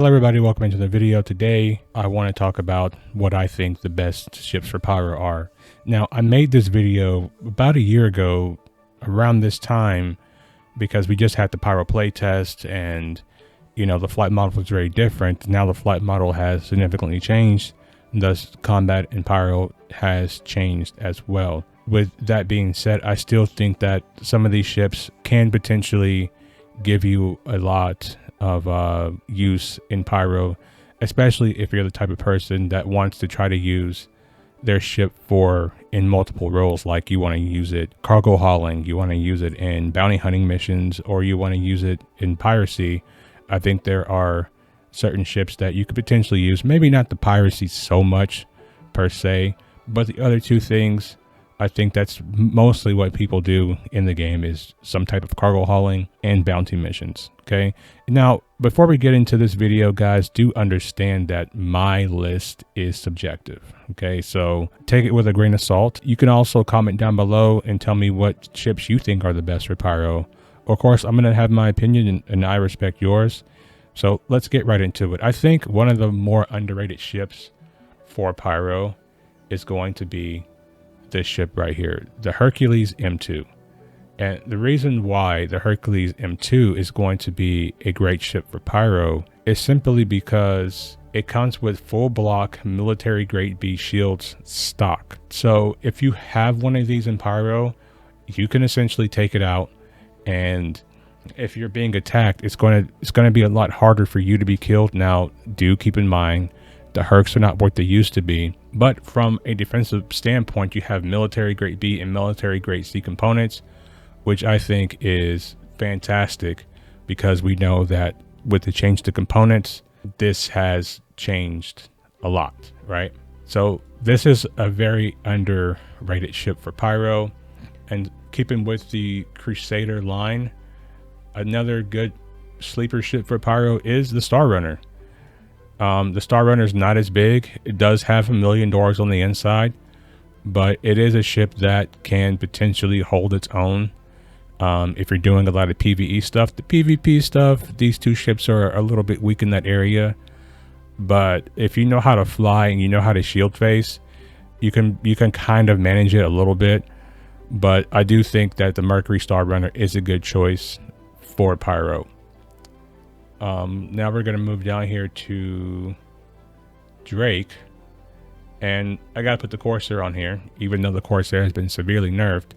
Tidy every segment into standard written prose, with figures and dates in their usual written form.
Hello everybody, welcome into the video. Today I want to talk about what I think the best ships for PYRO are. Now, I made this video about a year ago around this time because we just had the PYRO playtest and the flight model was very different. Now the flight model has significantly changed, thus combat in PYRO has changed as well. With that being said, I still think that some of these ships can potentially give you a lot of use in PYRO, especially if you're the type of person that wants to try to use their ship in multiple roles. Like you want to use it cargo hauling, you want to use it in bounty hunting missions, or you want to use it in piracy. I think there are certain ships that you could potentially use, maybe not the piracy so much per se, but the other two things. I think that's mostly what people do in the game is some type of cargo hauling and bounty missions. Okay. Now, before we get into this video, guys, do understand that my list is subjective. Okay. So take it with a grain of salt. You can also comment down below and tell me what ships you think are the best for PYRO. Of course, I'm going to have my opinion and I respect yours. So let's get right into it. I think one of the more underrated ships for PYRO is going to be this ship right here, the Hercules M2. And the reason why the Hercules M2 is going to be a great ship for PYRO is simply because it comes with full block military grade B shields stock. So if you have one of these in PYRO, you can essentially take it out, and if you're being attacked, it's going to be a lot harder for you to be killed. Now, do keep in mind the Hercs are not what they used to be, but from a defensive standpoint, you have military grade B and military grade C components, which I think is fantastic because we know that with the change to components, this has changed a lot, right? So this is a very underrated ship for PYRO, and keeping with the Crusader line, another good sleeper ship for PYRO is the Star Runner. The Star Runner is not as big. It does have $1 million on the inside, but it is a ship that can potentially hold its own. If you're doing a lot of PvE stuff, the PvP stuff, these two ships are a little bit weak in that area. But if you know how to fly and you know how to shield face, you can kind of manage it a little bit. But I do think that the Mercury Star Runner is a good choice for PYRO. Now we're going to move down here to Drake, and I got to put the Corsair on here, even though the Corsair has been severely nerfed.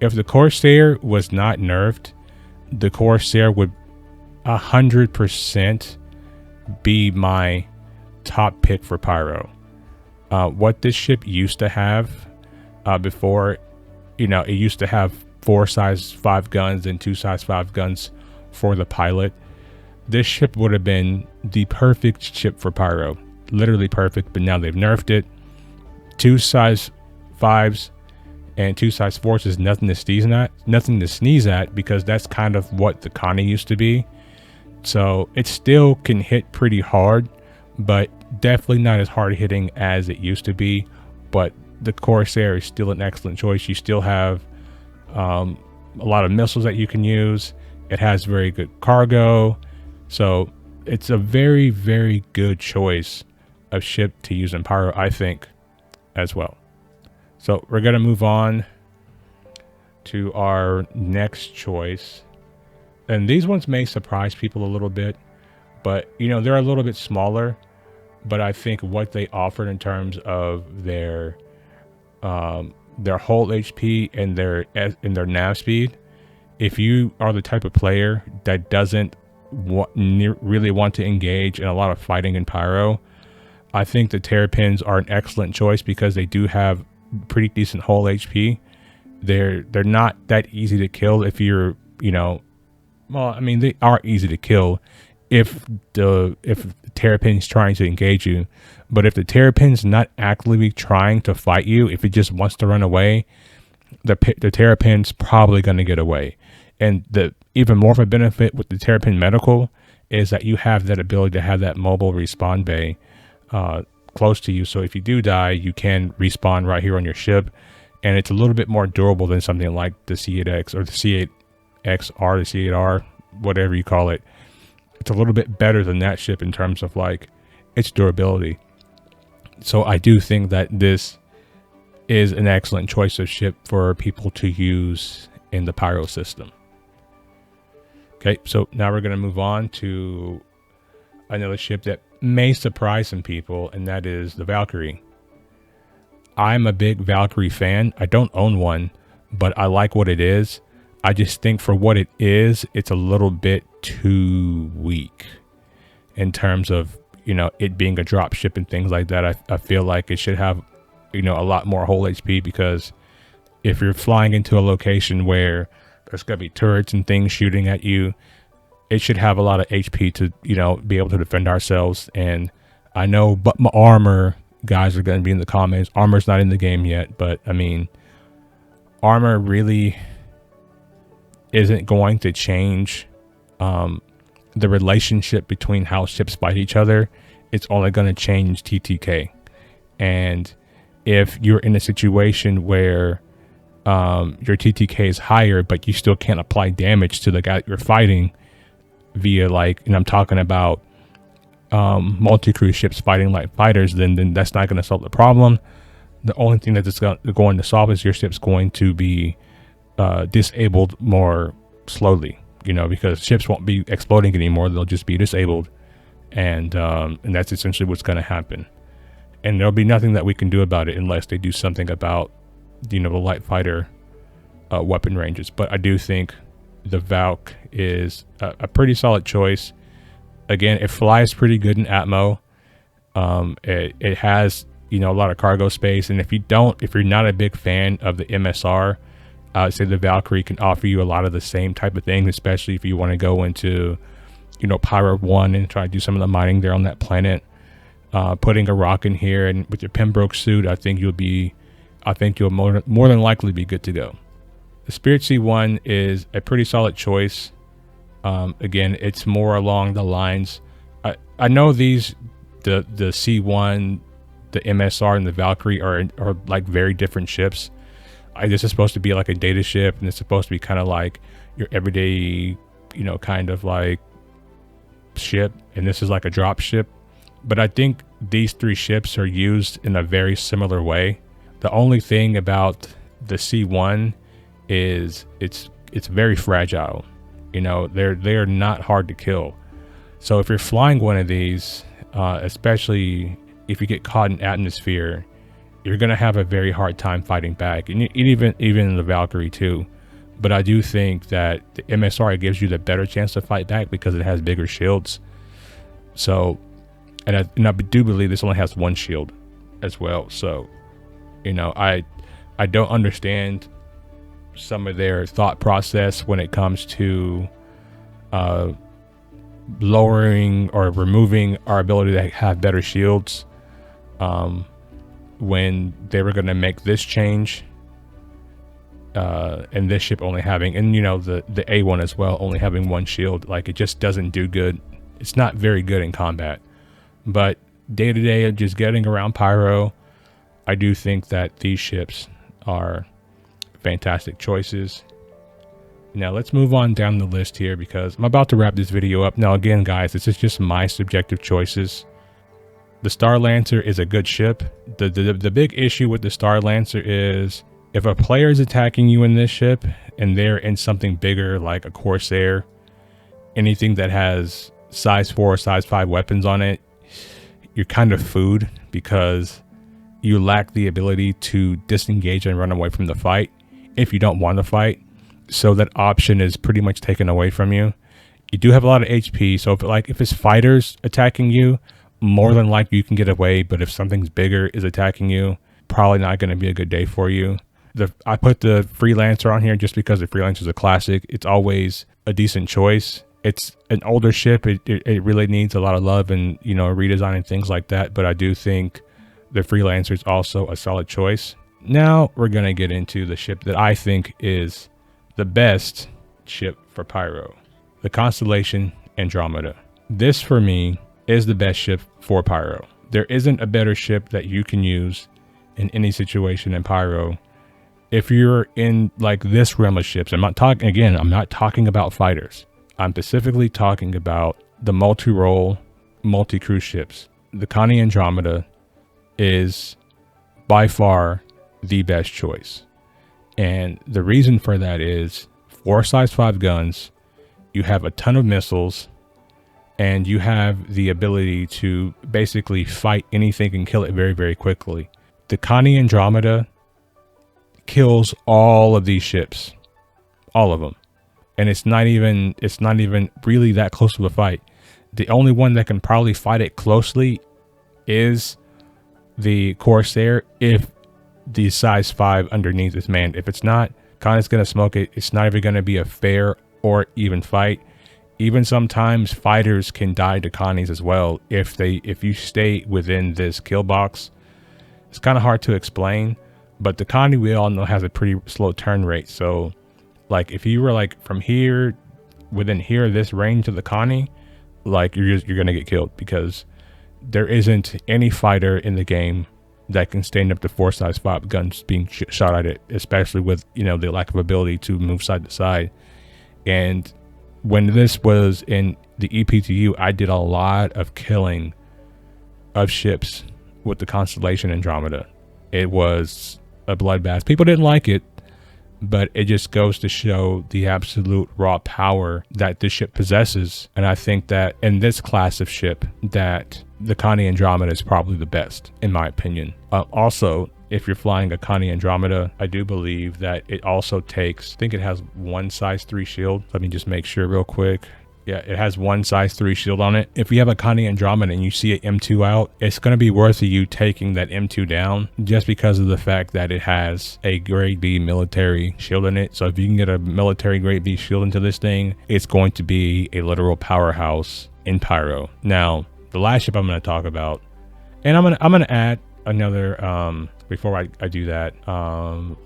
If the Corsair was not nerfed, the Corsair would 100% be my top pick for PYRO. What this ship used to have before, it used to have 4 size 5 guns and 2 size 5 guns for the pilot. This ship would have been the perfect ship for PYRO, literally perfect, but now they've nerfed it. 2 size 5s and 2 size 4s is nothing to sneeze at, because that's kind of what the Connie used to be. So it still can hit pretty hard, but definitely not as hard hitting as it used to be. But the Corsair is still an excellent choice. You still have a lot of missiles that you can use. It has very good cargo. So it's a very, very good choice of ship to use in PYRO, I think, as well. So we're going to move on to our next choice. And these ones may surprise people a little bit, but, they're a little bit smaller. But I think what they offer in terms of their hull HP and their nav speed, if you are the type of player that doesn't really want to engage in a lot of fighting in PYRO, I think the Terrapins are an excellent choice because they do have pretty decent hull HP. They're not that easy to kill if you're, well, I mean, they are easy to kill if the Terrapin's trying to engage you. But if the Terrapin's not actively trying to fight you, if it just wants to run away, the Terrapin's probably going to get away. And the even more of a benefit with the Terrapin Medical is that you have that ability to have that mobile respawn bay close to you. So if you do die, you can respawn right here on your ship. And it's a little bit more durable than something like the C8X or the C8X or the C8R, whatever you call it. it's a little bit better than that ship in terms of like its durability. So I do think that this is an excellent choice of ship for people to use in the Pyro system. Okay, so now we're going to move on to another ship that may surprise some people, and that is the Valkyrie. I'm a big Valkyrie fan. I don't own one, but I like what it is. I just think for what it is, it's a little bit too weak in terms of, you know, it being a drop ship and things like that. I feel like it should have, you know, a lot more hull HP, because if you're flying into a location where there's going to be turrets and things shooting at you, it should have a lot of HP to, you know, be able to defend ourselves. And I know, but my armor guys are going to be in the comments. Armor's not in the game yet, but I mean, armor really isn't going to change the relationship between how ships fight each other. It's only going to change TTK. And if you're in a situation where your TTK is higher, but you still can't apply damage to the guy you're fighting via, like, and I'm talking about multi-crew ships fighting like fighters, then that's not going to solve the problem. The only thing that it's going to solve is your ship's going to be disabled more slowly, you know, because ships won't be exploding anymore. They'll just be disabled. And that's essentially what's going to happen. And there'll be nothing that we can do about it unless they do something about, you know, the light fighter weapon ranges. But I do think the Valk is a pretty solid choice. Again, it flies pretty good in Atmo. It has, you know, a lot of cargo space. And if you're not a big fan of the MSR, I would say the Valkyrie can offer you a lot of the same type of things, especially if you want to go into, you know, Pyro 1 and try to do some of the mining there on that planet. Putting a rock in here and with your Pembroke suit, I think you'll more than likely be good to go. The Spirit C1 is a pretty solid choice. Again, it's more along the lines. I know the C1, the MSR, and the Valkyrie are like very different ships. This is supposed to be like a data ship, and it's supposed to be kind of like your everyday, you know, kind of like ship, and this is like a drop ship. But I think these three ships are used in a very similar way. The only thing about the C1 is it's very fragile. You know, they're not hard to kill. So if you're flying one of these, especially if you get caught in atmosphere, you're gonna have a very hard time fighting back, and even in the Valkyrie too. But I do think that the MSR gives you the better chance to fight back because it has bigger shields. So, and I do believe this only has one shield as well. So, you know, I don't understand some of their thought process when it comes to lowering or removing our ability to have better shields when they were going to make this change, and this ship only having, and you know, the A1 as well, only having one shield. Like, it just doesn't do good. It's not very good in combat. But day to day, just getting around Pyro, I do think that these ships are fantastic choices. Now let's move on down the list here, because I'm about to wrap this video up. Now again, guys, this is just my subjective choices. The Star Lancer is a good ship. The big issue with the Star Lancer is if a player is attacking you in this ship and they're in something bigger like a Corsair, anything that has size 4 or size 5 weapons on it, you're kind of food, because you lack the ability to disengage and run away from the fight if you don't want to fight. So that option is pretty much taken away from you. You do have a lot of HP, so if it's fighters attacking you, more than likely you can get away. But if something's bigger is attacking you, probably not going to be a good day for you. I put the Freelancer on here just because the Freelancer is a classic. It's always a decent choice. It's an older ship. It really needs a lot of love and, you know, redesign and things like that. But I do think the Freelancer is also a solid choice. Now we're going to get into the ship that I think is the best ship for Pyro, the Constellation Andromeda. This for me is the best ship for Pyro. There isn't a better ship that you can use in any situation in Pyro. If you're in like this realm of ships, I'm not talking about fighters. I'm specifically talking about the multi-role, multi-crew ships, the Constellation Andromeda is by far the best choice. And the reason for that is 4 size 5 guns, you have a ton of missiles, and you have the ability to basically fight anything and kill it very, very quickly. The Constellation Andromeda kills all of these ships, all of them. And it's not even really that close of a fight. The only one that can probably fight it closely is the Corsair, if the size 5 underneath is manned. If it's not, Connie's gonna smoke it. It's not even gonna be a fair or even fight. Even sometimes fighters can die to Connies as well if you stay within this kill box. It's kind of hard to explain, but the Connie, we all know, has a pretty slow turn rate. So like if you were like from here, within here, this range of the Connie, like you're gonna get killed, because there isn't any fighter in the game that can stand up to 4 size 5 guns being shot at it, especially with, you know, the lack of ability to move side to side. And when this was in the EPTU, I did a lot of killing of ships with the Constellation Andromeda. It was a bloodbath. People didn't like it, but it just goes to show the absolute raw power that this ship possesses. And I think that in this class of ship, that the Constellation Andromeda is probably the best, in my opinion. Also, if you're flying a Constellation Andromeda, I do believe that it also takes, I think it has 1 size 3 shield. Let me just make sure real quick. Yeah, it has 1 size 3 shield on it. If you have a Constellation Andromeda and you see an M2 out, it's going to be worth you taking that M2 down, just because of the fact that it has a grade B military shield in it. So if you can get a military grade B shield into this thing, it's going to be a literal powerhouse in Pyro. Now, the last ship I'm going to talk about, and I'm gonna add another, before I do that,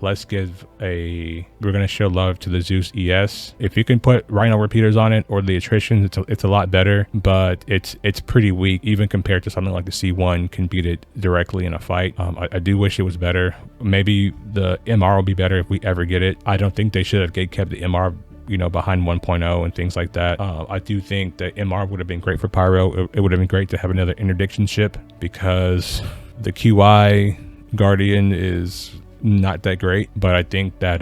let's we're gonna show love to the Zeus ES. If you can put Rhino repeaters on it, or the attrition, it's a lot better, but it's pretty weak even compared to something like the C1 can beat it directly in a fight. I do wish it was better. Maybe the MR will be better if we ever get it. I don't think they should have kept the MR, you know, behind 1.0 and things like that. I do think that MR would have been great for Pyro. It would have been great to have another interdiction ship, because the QI Guardian is not that great. But I think that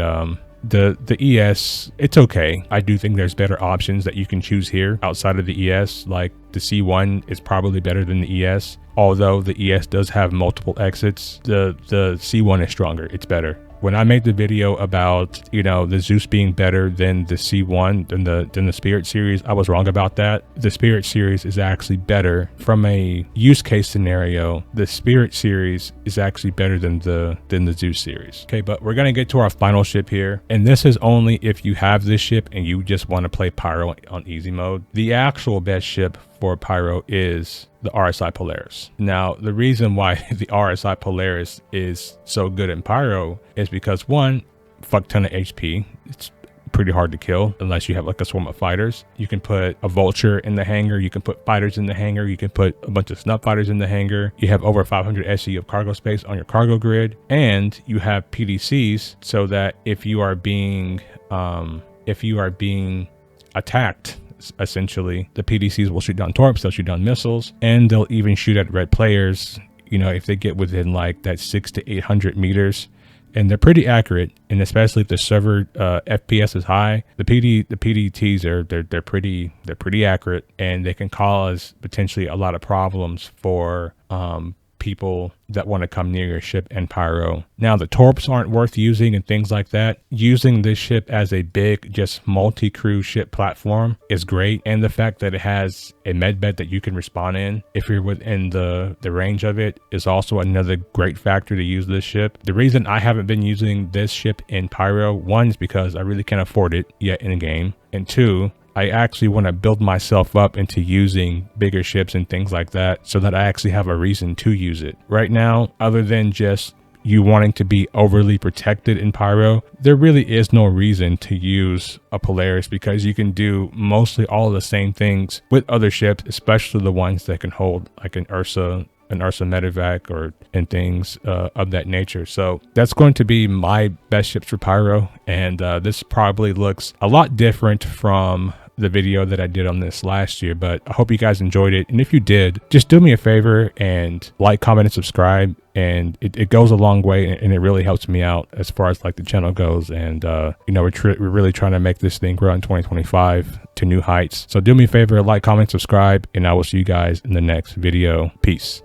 the ES, it's okay. I do think there's better options that you can choose here outside of the ES. Like the C1 is probably better than the ES, although the ES does have multiple exits. The C1 is stronger, it's better. When I made the video about, you know, the Zeus being better than the C1, than the Spirit series, I was wrong about that. The Spirit series is actually better from a use case scenario. The Spirit series is actually better than the Zeus series. Okay, but we're gonna get to our final ship here, and this is only if you have this ship and you just want to play Pyro on easy mode. The actual best ship for Pyro is the RSI Polaris. Now, the reason why the RSI Polaris is so good in Pyro is because, one, fuck ton of HP. It's pretty hard to kill unless you have like a swarm of fighters. You can put a vulture in the hangar, you can put fighters in the hangar, you can put a bunch of snub fighters in the hangar. You have over 500 SE of cargo space on your cargo grid, and you have PDCs, so that if you are being attacked, essentially, the PDCs will shoot down torps, they'll shoot down missiles, and they'll even shoot at red players, you know, if they get within like that 600 to 800 meters. And they're pretty accurate, and especially if the server FPS is high, the PDTs they're pretty accurate, and they can cause potentially a lot of problems for people that want to come near your ship and Pyro. Now, the torps aren't worth using and things like that. Using this ship as a big, just multi-crew ship platform is great, and the fact that it has a medbed that you can respawn in if you're within the range of it is also another great factor to use this ship. The reason I haven't been using this ship in Pyro, one, is because I really can't afford it yet in the game, and two, I actually want to build myself up into using bigger ships and things like that, so that I actually have a reason to use it. Right now, other than just you wanting to be overly protected in Pyro, there really is no reason to use a Polaris, because you can do mostly all of the same things with other ships, especially the ones that can hold like an Ursa medevac and things of that nature. So that's going to be my best ships for Pyro, and this probably looks a lot different from the video that I did on this last year, but I hope you guys enjoyed it. And if you did, just do me a favor and like, comment, and subscribe. And it goes a long way, and it really helps me out as far as like the channel goes. And you know, we're really trying to make this thing grow in 2025 to new heights. So do me a favor, like, comment, subscribe, and I will see you guys in the next video. Peace.